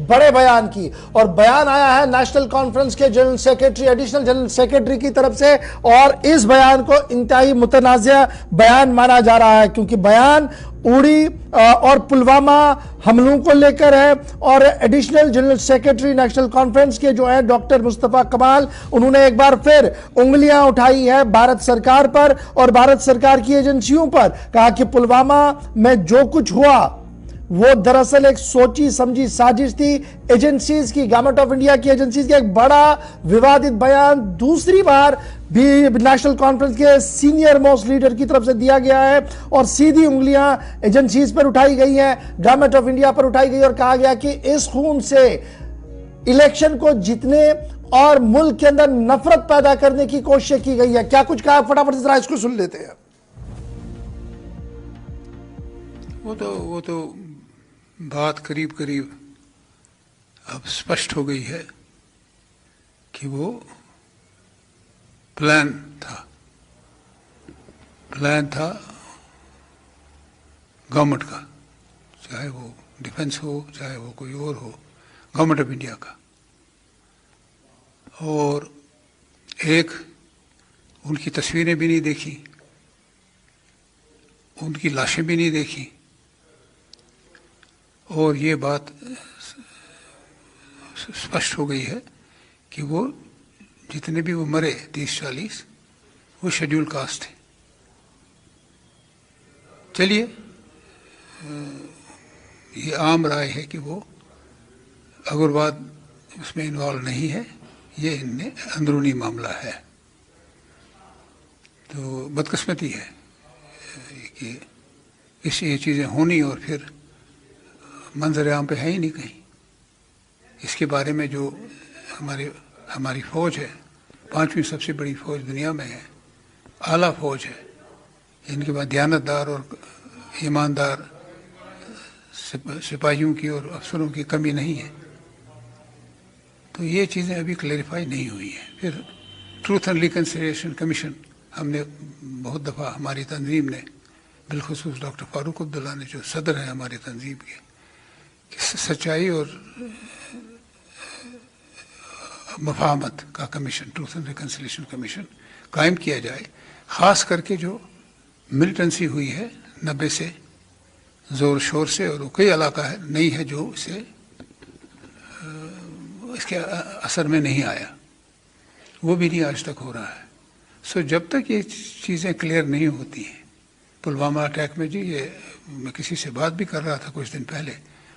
बड़े बयान की, और बयान आया है नेशनल कॉन्फ्रेंस के general secretary, additional general secretary की तरफ से, और इस बयान को इंतहाई मुतनाज़िया बयान माना जा रहा है क्योंकि बयान उड़ी और पुलवामा हमलों को लेकर है। और additional general secretary national conference के जो है डॉक्टर मुस्तफा कमाल, उन्होंने एक बार फिर उंगलियां उठाई है भारत सरकार पर और भारत सरकार की एजेंसियों पर। कहा कि पुलवामा में जो कुछ हुआ वो दरअसल एक सोची समझी साजिश थी एजेंसीज की, गवर्नमेंट ऑफ इंडिया की एजेंसीज का। एक बड़ा विवादित बयान दूसरी बार भी नेशनल कॉन्फ्रेंस के सीनियर मोस्ट लीडर की तरफ से दिया गया है और सीधी उंगलियां एजेंसीज पर उठाई गई हैं, गवर्नमेंट ऑफ इंडिया पर उठाई गई और कहा गया कि इस खून से इलेक्शन को जीतने और मुल्क के अंदर नफरत पैदा करने की कोशिश की गई है। क्या कुछ कहा, फटाफट जरा इसको सुन लेते हैं। वो तो बात करीब करीब अब स्पष्ट हो गई है कि वो प्लान था गवर्नमेंट का, चाहे वो डिफेंस हो चाहे वो कोई और हो, गवर्नमेंट ऑफ इंडिया का। और एक उनकी तस्वीरें भी नहीं देखी, उनकी लाशें भी नहीं देखी, और ये बात स्पष्ट हो गई है कि वो जितने भी वो मरे 30-40 वो शेड्यूल कास्ट थे। चलिए, ये आम राय है कि वो अग्रवाद उसमें इन्वॉल्व नहीं है, ये इनने अंदरूनी मामला है। तो बदकिस्मती है कि ये चीज़ें होनी और फिर मंजर आम पे है ही नहीं कहीं। इसके बारे में जो हमारी फ़ौज है, 5वीं सबसे बड़ी फ़ौज दुनिया में है, आला फ़ौज है, इनके बाद दयानतदार और ईमानदार सिपाहियों की और अफसरों की कमी नहीं है। तो ये चीज़ें अभी क्लैरिफाई नहीं हुई हैं। फिर ट्रूथ एंड रिकन्सिलिएशन कमीशन हमने बहुत दफ़ा, हमारी तंजीम ने, बिलखुसूस डॉक्टर फारूक अब्दुल्ला ने जो सदर हैं हमारी तंजीम के, सच्चाई और मफाहमत का commission, truth and reconciliation commission कायम किया जाए। ख़ास करके जो मिलिटेंसी हुई है 90 से ज़ोर शोर से, और कोई इलाका है नहीं है जो इसके असर में नहीं आया, वो भी नहीं आज तक हो रहा है। सो जब तक ये चीज़ें क्लियर नहीं होती हैं, पुलवामा अटैक में जी, ये मैं किसी से बात भी कर रहा था कुछ दिन पहले,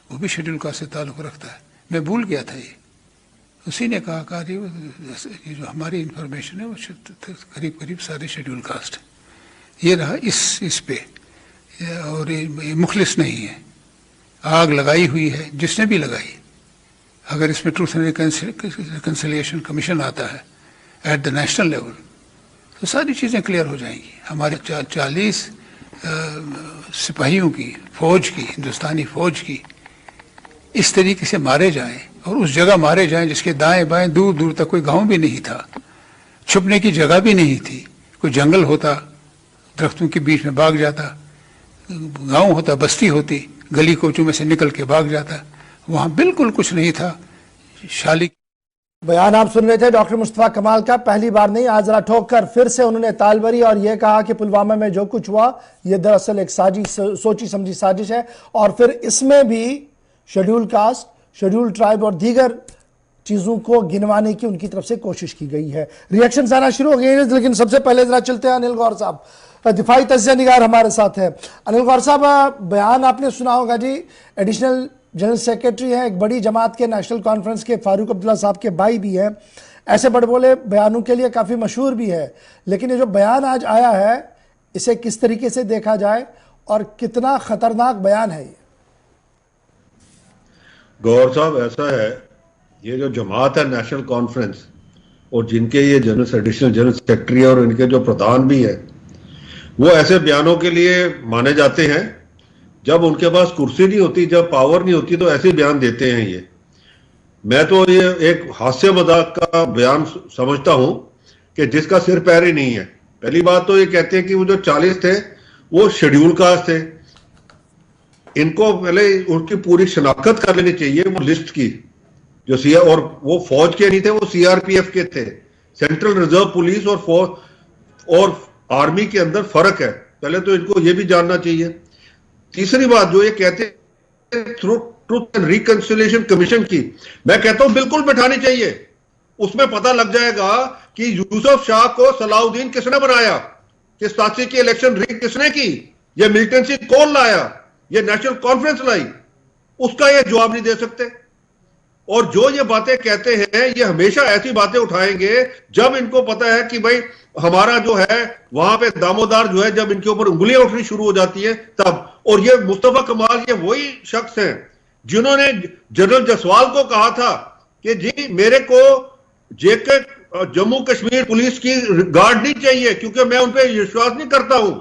वो भी शेड्यूल कास्ट से ताल्लुक़ रखता है। मैं भूल गया था ये, उसी ने कहा ये जो हमारी इंफॉर्मेशन है वो करीब करीब सारे शेड्यूल कास्ट है। ये रहा इस पे, और ये मुखलिस नहीं है, आग लगाई हुई है जिसने भी लगाई। अगर इसमें ट्रूथ एंड रिकन्सिलिएशन कमीशन आता है एट द नेशनल लेवल तो सारी चीज़ें क्लियर हो जाएंगी। हमारे 40 सिपाहियों की, फौज की, हिंदुस्तानी फौज की इस तरीके से मारे जाएं, और उस जगह मारे जाएं जिसके दाएं बाएं दूर दूर तक कोई गांव भी नहीं था, छुपने की जगह भी नहीं थी। कोई जंगल होता, दरख्तों के बीच में भाग जाता, गांव होता, बस्ती होती, गली कोचों में से निकल के भाग जाता, वहाँ बिल्कुल कुछ नहीं था। शाली बयान आप सुन रहे थे डॉक्टर मुस्तफा कमाल का। पहली बार नहीं, आज जरा ठोक कर फिर से उन्होंने ताल भरी और यह कहा कि पुलवामा में जो कुछ हुआ यह दरअसल एक सोची समझी साजिश है, और फिर इसमें भी शेड्यूल कास्ट, शेड्यूल ट्राइब और दीगर चीजों को गिनवाने की उनकी तरफ से कोशिश की गई है। रिएक्शन आना शुरू हो गए हैं, लेकिन सबसे पहले जरा चलते हैं अनिल गौर साहब, दिफाई तज्जिया निगार हमारे साथ है। अनिल गौर साहब, बयान आपने सुना होगा जी, एडिशनल जनरल सेक्रेटरी है एक बड़ी जमात के, नेशनल कॉन्फ्रेंस के, फारूक अब्दुल्ला साहब के भाई भी हैं, ऐसे बड़े बोले बयानों के लिए काफ़ी मशहूर भी है। लेकिन ये जो बयान आज आया है इसे किस तरीके से देखा जाए और कितना ख़तरनाक बयान है ये? गौर साहब, ऐसा है, ये जो जमात है नेशनल कॉन्फ्रेंस और जिनके ये एडिशनल जनरल सेक्रेटरी और इनके जो प्रधान भी है, वो ऐसे बयानों के लिए माने जाते हैं जब उनके पास कुर्सी नहीं होती, जब पावर नहीं होती तो ऐसे बयान देते हैं। ये मैं तो ये एक हास्य मजाक का बयान समझता हूं कि जिसका सिर पैर ही नहीं है। पहली बात तो ये कहते हैं कि वो जो 40 थे वो शेड्यूल कास्ट थे। इनको पहले उनकी पूरी शनाख्त कर लेनी चाहिए, वो लिस्ट की जो सीआर, और वो फौज के नहीं थे, वो सीआरपीएफ के थे। सेंट्रल रिजर्व पुलिस और फौज और आर्मी के अंदर फर्क है, पहले तो इनको ये भी जानना चाहिए। तीसरी बात जो ये कहते हैं ट्रूथ एंड रिकंसिलिएशन कमीशन की, मैं कहता हूं बिल्कुल बैठानी चाहिए। उसमें पता लग जाएगा कि यूसुफ शाह को सलाउद्दीन किसने बनाया, कि 87 की इलेक्शन रिग किसने की, ये मिलिटेंसी कौन लाया, ये नेशनल कॉन्फ्रेंस लाई, उसका ये जवाब नहीं दे सकते। और जो ये बातें कहते हैं, ये हमेशा ऐसी बातें उठाएंगे जब इनको पता है कि भाई हमारा जो है वहां पे दामोदार जो है, जब इनके ऊपर उंगलियां उठनी शुरू हो जाती है तब। और ये मुस्तफा कमाल ये वही शख्स हैं जिन्होंने जनरल जसवाल को कहा था कि जी मेरे को जेके जम्मू कश्मीर पुलिस की गार्ड नहीं चाहिए क्योंकि मैं उन पर विश्वास नहीं करता हूं,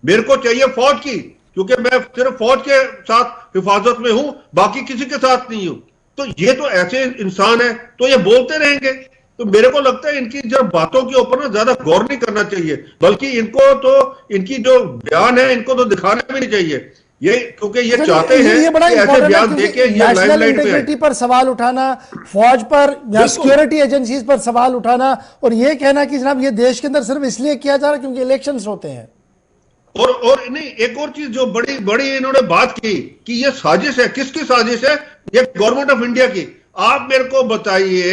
मेरे को चाहिए फौज की क्योंकि मैं सिर्फ फौज के साथ हिफाजत में हूं, बाकी किसी के साथ नहीं हूं। तो ये तो ऐसे इंसान है, तो ये बोलते रहेंगे। तो मेरे को लगता है इनकी जब बातों के ऊपर ना ज्यादा गौर नहीं करना चाहिए, बल्कि इनको तो इनकी जो बयान है इनको तो दिखाना भी नहीं चाहिए, ये क्योंकि ये चाहते हैं कि ऐसे बयान देके ये लाइमलाइट पे इंटीग्रिटी पर सवाल उठाना, फौज पर या सिक्योरिटी एजेंसीज पर सवाल उठाना और ये कहना कि जनाब ये देश के अंदर सिर्फ इसलिए किया जा रहा है क्योंकि इलेक्शंस होते हैं। और नहीं, एक और चीज जो बड़ी बड़ी इन्होंने बात की कि ये साजिश है, किसकी साजिश है, ये गवर्नमेंट ऑफ इंडिया की। आप मेरे को बताइए,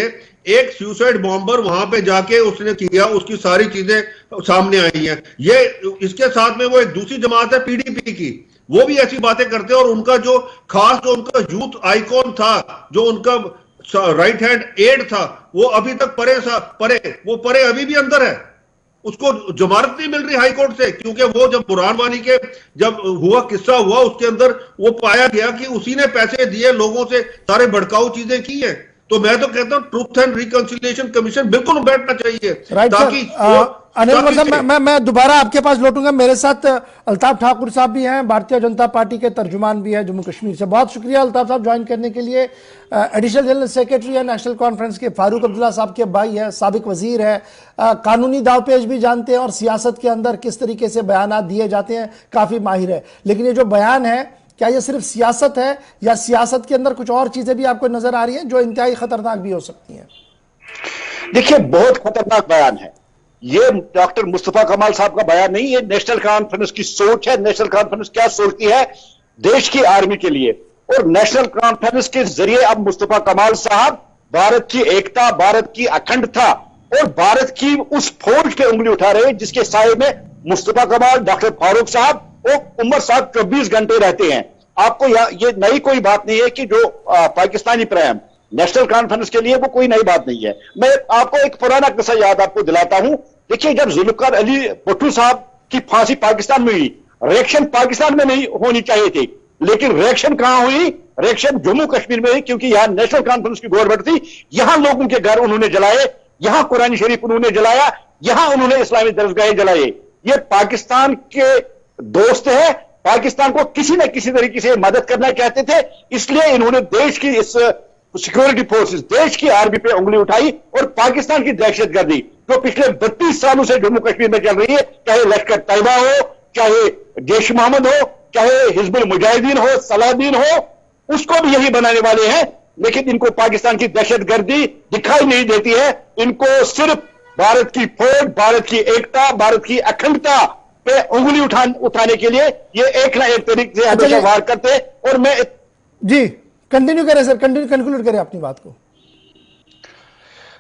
एक सुसाइड बॉम्बर वहां पे जाके उसने किया, उसकी सारी चीजें सामने आई हैं। ये इसके साथ में वो एक दूसरी जमात है पीडीपी की, वो भी ऐसी बातें करते हैं। और उनका जो खास जो उनका यूथ आइकॉन था, जो उनका राइट हैंड एड था, वो अभी तक परे अभी भी अंदर है, उसको जमानत नहीं मिल रही हाई कोर्ट से, क्योंकि वो जब बुरहान वानी के जब किस्सा हुआ उसके अंदर वो पाया गया कि उसी ने पैसे दिए लोगों से, सारे भड़काऊ चीजें की हैं। तो मैं तो कहता हूं ट्रूथ एंड रिकंसिलिएशन कमीशन बिल्कुल बैठना चाहिए, ताकि अनिल साहब मैं दोबारा आपके पास लौटूंगा। मेरे साथ अल्ताफ ठाकुर साहब भी हैं, भारतीय जनता पार्टी के तर्जुमान भी हैं जम्मू कश्मीर से। बहुत शुक्रिया अल्ताफ साहब ज्वाइन करने के लिए। एडिशनल जनरल सेक्रेटरी है नेशनल कॉन्फ्रेंस के, फारूक अब्दुल्ला साहब के भाई है, साबिक वजीर है, कानूनी दावपेच भी जानते हैं और सियासत के अंदर किस तरीके से बयान दिए जाते हैं काफी माहिर है। लेकिन ये जो बयान है, क्या ये सिर्फ सियासत है या सियासत के अंदर कुछ और चीजें भी आपको नजर आ रही हैं जो इंतहाई खतरनाक भी हो सकती हैं? देखिए, बहुत खतरनाक बयान है ये। डॉक्टर मुस्तफा कमाल साहब का बयान नहीं, ये नेशनल कॉन्फ्रेंस की सोच है। नेशनल कॉन्फ्रेंस क्या सोचती है देश की आर्मी के लिए, और नेशनल कॉन्फ्रेंस के जरिए अब मुस्तफा कमाल साहब भारत की एकता, भारत की अखंडता और भारत की उस फौज पे उंगली उठा रहे हैं जिसके साए में मुस्तफा कमाल, डॉक्टर फारूक साहब और उमर साहब 24 घंटे रहते हैं। आपको ये नई कोई बात नहीं है कि जो पाकिस्तानी प्राइम नेशनल कॉन्फ्रेंस के लिए वो कोई नई बात नहीं है। मैं आपको एक पुराना किस्सा याद आपको दिलाता हूं। देखिए, जब जुल्फिकार अली भुट्टो साहब की फांसी पाकिस्तान में हुई, रिएक्शन पाकिस्तान में नहीं होनी चाहिए थी, लेकिन रिएक्शन कहां हुई? रिएक्शन जम्मू कश्मीर में हुई, क्योंकि यहां नेशनल कॉन्फ्रेंस की गवर्नमेंट थी। यहां लोगों के घर उन्होंने जलाए, यहां कुरान शरीफ उन्होंने जलाया, यहां उन्होंने इस्लामी दरगाहें जलाए। ये पाकिस्तान के दोस्त है, पाकिस्तान को किसी न किसी तरीके से मदद करना चाहते थे, इसलिए इन्होंने देश की इस सिक्योरिटी फोर्सेस, देश की आर्मी पे उंगली उठाई और पाकिस्तान की दहशतगर्दी जो पिछले 32 सालों से जम्मू कश्मीर में चल रही है, चाहे लश्कर तैयबा हो, चाहे जैश मोहम्मद हो, चाहे हिजबुल मुजाहिदीन हो, सलाहदीन हो, उसको भी यही बनाने वाले हैं। लेकिन इनको पाकिस्तान की दहशतगर्दी दिखाई नहीं देती है, इनको सिर्फ भारत की फौज, भारत की एकता, भारत की अखंडता पे उंगली उठाने के लिए ये एक ना एक तरीके से हमेशा वार करते हैं। और मैं जी कंटिन्यू करें सर, कंक्लूड करें अपनी बात को।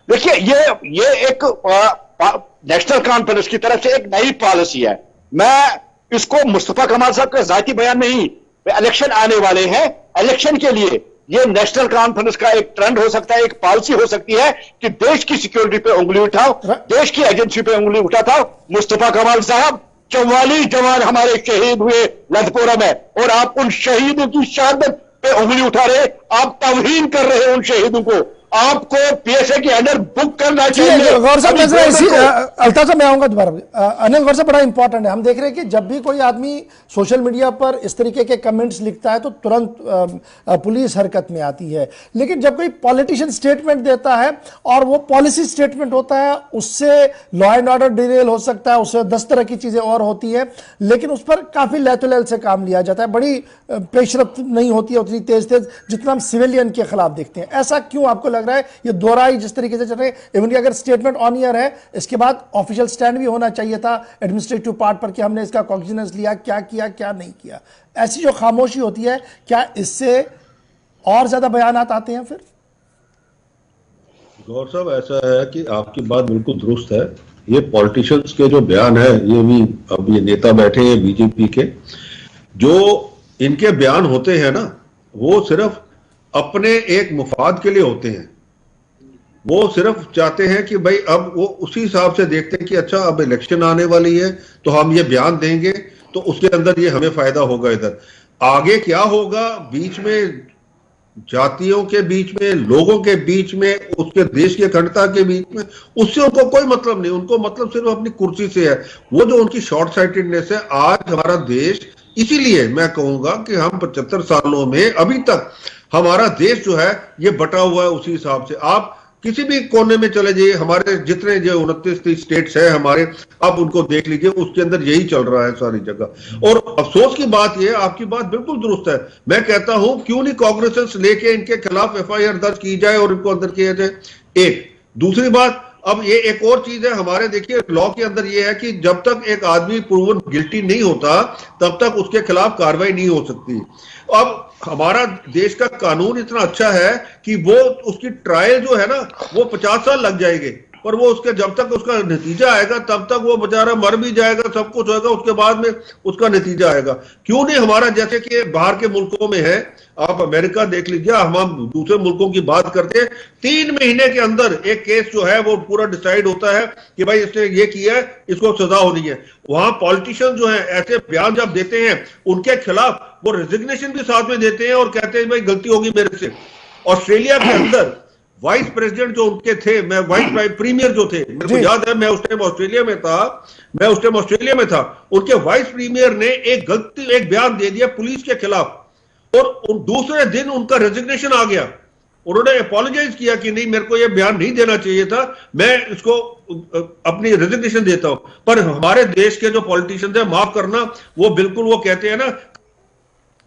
देखिए, ये एक नेशनल कॉन्फ्रेंस की तरफ से एक नई पॉलिसी है। मैं इसको मुस्तफा कमाल साहब का जाती बयान नहीं, इलेक्शन आने वाले हैं, इलेक्शन के लिए ये नेशनल कॉन्फ्रेंस का एक ट्रेंड हो सकता है, एक पॉलिसी हो सकती है कि देश की सिक्योरिटी पे उंगली उठाओ, देश की एजेंसी पे उंगली उठाओ। मुस्तफा कमाल साहब 44 जवान हमारे शहीद हुए लधपुरा में, और आप उन शहीदों की शहादत पे उंगली उठा रहे, आप तौहीन कर रहे हैं उन शहीदों को, आपको पीएसए के अंडर बुक करना ठीक चाहिए। है गौर साहब, अभी नजर इसी गवर्नमेंट अल्ताफ साहब मैं आऊंगा दोबारा। अनिल गौर साहब, बड़ा इंपॉर्टेंट है, हम देख रहे हैं कि जब भी कोई आदमी सोशल मीडिया पर इस तरीके के कमेंट्स लिखता है तो तुरंत पुलिस हरकत में आती है, लेकिन जब कोई पॉलिटिशियन स्टेटमेंट देता है और वो पॉलिसी स्टेटमेंट होता है, उससे लॉ एंड ऑर्डर डिरेल हो सकता है, उससे 10 तरह की चीजें और होती है, लेकिन उस पर काफी लहतुलहल से काम लिया जाता है, बड़ी पेशरफ्त नहीं होती है उतनी तेज तेज जितना हम सिविलियन के खिलाफ देखते हैं। ऐसा क्यों आपको लग रहा है? ये दोहराई जिस तरीके से चल रहे हैं, इवन कि अगर स्टेटमेंट ऑन ईयर है, इसके बाद ऑफिशियल स्टैंड भी होना चाहिए था एडमिनिस्ट्रेटिव पार्ट पर कि हमने इसका कॉग्निजेंस लिया, क्या किया क्या नहीं किया। ऐसी जो खामोशी होती है, क्या इससे और ज्यादा बयानात आते हैं फिर? गौर साहब, ऐसा है कि आपकी बात बिल्कुल दुरुस्त है। ये पॉलिटिशियंस के जो बयान है, ये भी अब ये नेता बैठे हैं बीजेपी के, जो इनके बयान होते हैं ना, वो सिर्फ अपने एक मुफाद के लिए होते हैं। वो सिर्फ चाहते हैं कि भाई अब वो उसी हिसाब से देखते हैं कि अच्छा अब इलेक्शन आने वाली है तो हम ये बयान देंगे तो उसके अंदर ये हमें फायदा होगा। इधर आगे क्या होगा, बीच में जातियों के बीच में, लोगों के बीच में, उसके देश की अखंडता के बीच में, उससे उनको कोई मतलब नहीं। उनको मतलब सिर्फ अपनी कुर्सी से है। वो जो उनकी शॉर्ट साइटेडनेस है, आज हमारा देश, इसीलिए मैं कहूंगा कि हम 75 सालों में अभी तक हमारा देश जो है ये बटा हुआ है उसी हिसाब से। आप किसी भी कोने में चले जाइए, हमारे जितने जो 29 स्टेट्स है हमारे, आप उनको देख लीजिए, उसके अंदर यही चल रहा है सारी जगह। और अफसोस की बात यह, आपकी बात बिल्कुल दुरुस्त है, मैं कहता हूं क्यों नहीं कॉग्निजेंस लेके इनके खिलाफ एफआईआर दर्ज की जाए और इनको अंदर किया जाए। एक दूसरी बात, अब ये एक और चीज है हमारे, देखिए लॉ के अंदर ये है कि जब तक एक आदमी प्रूवन गिल्टी नहीं होता तब तक उसके खिलाफ कार्रवाई नहीं हो सकती। अब हमारा देश का कानून इतना अच्छा है कि वो उसकी ट्रायल जो है ना वो 50 साल लग जाएंगे, पर वो उसके जब तक उसका नतीजा आएगा तब तक वो बेचारा मर भी जाएगा, सब कुछ होगा, उसके बाद में उसका नतीजा आएगा। क्यों नहीं हमारा, जैसे कि बाहर के मुल्कों में है, आप अमेरिका देख लीजिए, हम दूसरे मुल्कों की बात करते हैं, 3 महीने के अंदर एक केस जो है वो पूरा डिसाइड होता है कि भाई इसने ये किया है, इसको सजा होनी है। वहां पॉलिटिशियन जो है ऐसे बयान जब देते हैं उनके खिलाफ वो रेजिग्नेशन भी साथ में देते हैं और कहते हैं भाई गलती होगी मेरे से। ऑस्ट्रेलिया के अंदर वाइस प्रेसिडेंट जो उनके थे, मैं वाइस प्रीमियर जो थे, मेरे को याद है, मैं उस टाइम ऑस्ट्रेलिया में था, उनके वाइस प्रीमियर ने एक बयान दे दिया पुलिस के खिलाफ और दूसरे दिन उनका रेजिग्नेशन आ गया। उन्होंने अपोलोजाइज किया कि नहीं, मेरे को यह बयान नहीं देना चाहिए था, मैं इसको अपनी रेजिग्नेशन देता हूं। पर हमारे देश के जो पॉलिटिशियंस है, माफ करना, वो बिल्कुल वो कहते हैं ना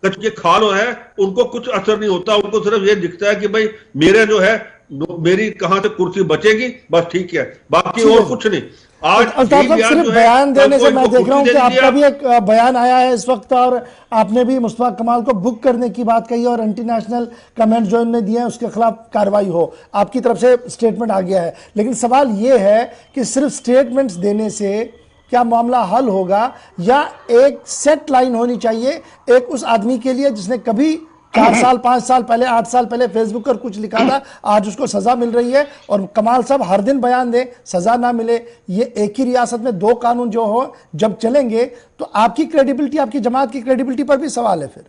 कच्चे खाल है, उनको कुछ असर नहीं होता, उनको सिर्फ ये दिखता है कि भाई मेरे जो है मेरी कहां से कुर्सी बचेगी, बस ठीक है, बाकी और कुछ नहीं। आज सिर्फ बयान देने से मैं देख रहा हूं कि आपका भी एक बयान आया है इस वक्त और आपने भी मुस्तफा कमाल को बुक करने की बात कही और एंटी नेशनल कमेंट जो इन्होंने दिए हैं उसके खिलाफ कार्रवाई हो, आपकी तरफ से स्टेटमेंट आ गया है। लेकिन सवाल यह है कि सिर्फ स्टेटमेंट्स देने से क्या मामला हल होगा, या एक सेट लाइन होनी चाहिए एक उस आदमी के लिए जिसने कभी 4 साल 5 साल पहले 8 साल पहले फेसबुक पर कुछ लिखा था, आज उसको सजा मिल रही है, और कमाल साहब हर दिन बयान दे सजा ना मिले। ये एक ही रियासत में 2 कानून जो हो जब चलेंगे तो आपकी क्रेडिबिलिटी, आपकी जमात की क्रेडिबिलिटी पर भी सवाल है। फिर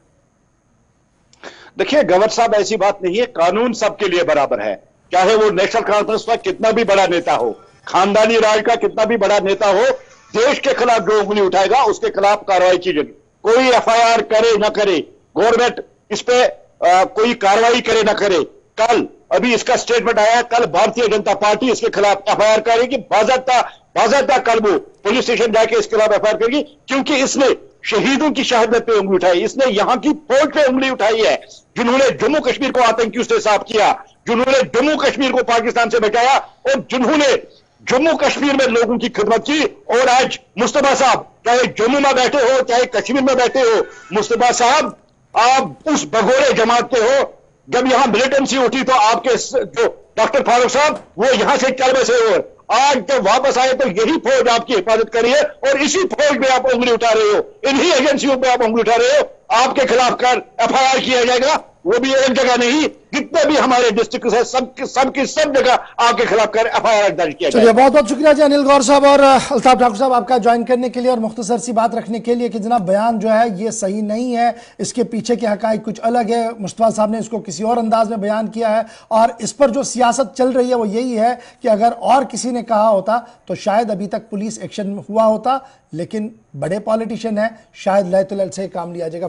देखिए गवर्नर साहब, ऐसी बात नहीं है, कानून सबके लिए बराबर है, चाहे वो नेशनल कॉन्फ्रेंस का कितना भी बड़ा नेता हो, खानदानी राज का कितना भी बड़ा नेता हो, देश के खिलाफ जो उंगली उठाएगा उसके खिलाफ कार्रवाई की जाएगी। कोई एफआईआर करे ना करे, गवर्नमेंट इस पे कोई कार्रवाई करे ना करे, कल अभी इसका स्टेटमेंट आया, कल भारतीय जनता पार्टी इसके खिलाफ एफआईआर करेगी, बाज़ाब्ता कल वो पुलिस स्टेशन जाके इसके खिलाफ एफआईआर करेगी, क्योंकि इसने शहीदों की शहादत पे उंगली उठाई, इसने यहां की फौज पे उंगली उठाई है, जिन्होंने जम्मू कश्मीर को आतंकियों से साफ किया, जिन्होंने जम्मू कश्मीर को पाकिस्तान से बचाया और जिन्होंने जम्मू कश्मीर में लोगों की खिदमत की। और आज मुस्तफा साहब चाहे जम्मू में बैठे हो चाहे कश्मीर में बैठे हो, मुस्तफा साहब आप उस भगोड़े जमात के हो, जब यहां मिलिटेंसी उठी तो आपके जो डॉक्टर फारूक साहब वो यहां से चल बसे हो, आज जब वापस आए तो यही फौज आपकी हिफाजत करी है और इसी फौज में आप उंगली उठा रहे हो, इन्हीं एजेंसियों पे आप उंगली उठा रहे हो। आपके खिलाफ एफआईआर किया जाएगा, वो भी एक जगह नहीं, जितने भी हमारे डिस्ट्रिक्ट है सब जगह आपके खिलाफ कर FIR दर्ज किया चलिए, बहुत बहुत शुक्रिया जी अनिल गौर साहब और अल्ताफ ठाकुर साहब आपका ज्वाइन करने के लिए और मुख्तसर सी बात रखने के लिए कि जनाब बयान जो है ये सही नहीं है, इसके पीछे के हकाइक कुछ अलग है। मुस्तफा साहब ने इसको किसी और अंदाज में बयान किया है और इस पर जो सियासत चल रही है वो यही है कि अगर और किसी ने कहा होता तो शायद अभी तक पुलिस एक्शन हुआ होता, लेकिन बड़े पॉलिटिशियन है, शायद लय तुलल से काम लिया जाएगा।